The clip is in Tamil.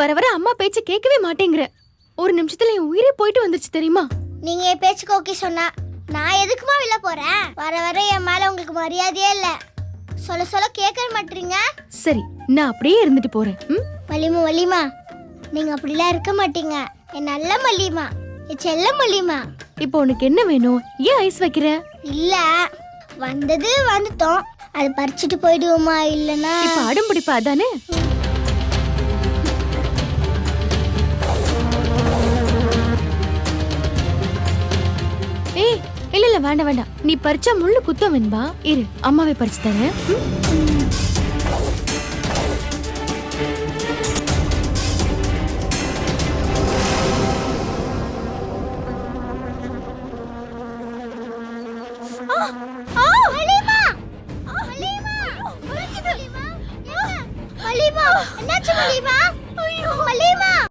வர வர அம்மா பேச்ச கேட்கவே மாட்டேங்கிற. ஒரு நிமிஷத்துல என் உயிரே போயிட்டு வந்துச்சு தெரியுமா? நீங்க என் பேச்சுக்கு ஓகே சொன்னா நான் எதுக்குமா வெளில போறேன்? வர வர என் மேல உங்களுக்கு மரியாதையே இல்ல. சொல்ல சொல்ல கேட்க மாட்டீங்க. சரி, நான் அப்படியே இருந்துட்டு போறேன். மல்லிமா மல்லிமா, நீங்க அப்படிலாம் இருக்க மாட்டீங்க. என் நல்ல மல்லிமா, என் செல்ல மல்லிமா. இப்போ உனக்கு என்ன வேணும்? ஏன் ஐஸ் வைக்கிற? இல்ல, வந்தது வந்துட்டோம், அது பறிச்சுட்டு போயிடுவோமா? இல்லனா இப்ப அடம் பிடிப்பா அதானே? ஏய், இல்ல இல்ல, வேண்டாம் வேண்டாம். நீ பறிச்சா முள்ளு குத்தம் வெண்பா. இரு, அம்மாவே பறிச்சு தரேன்.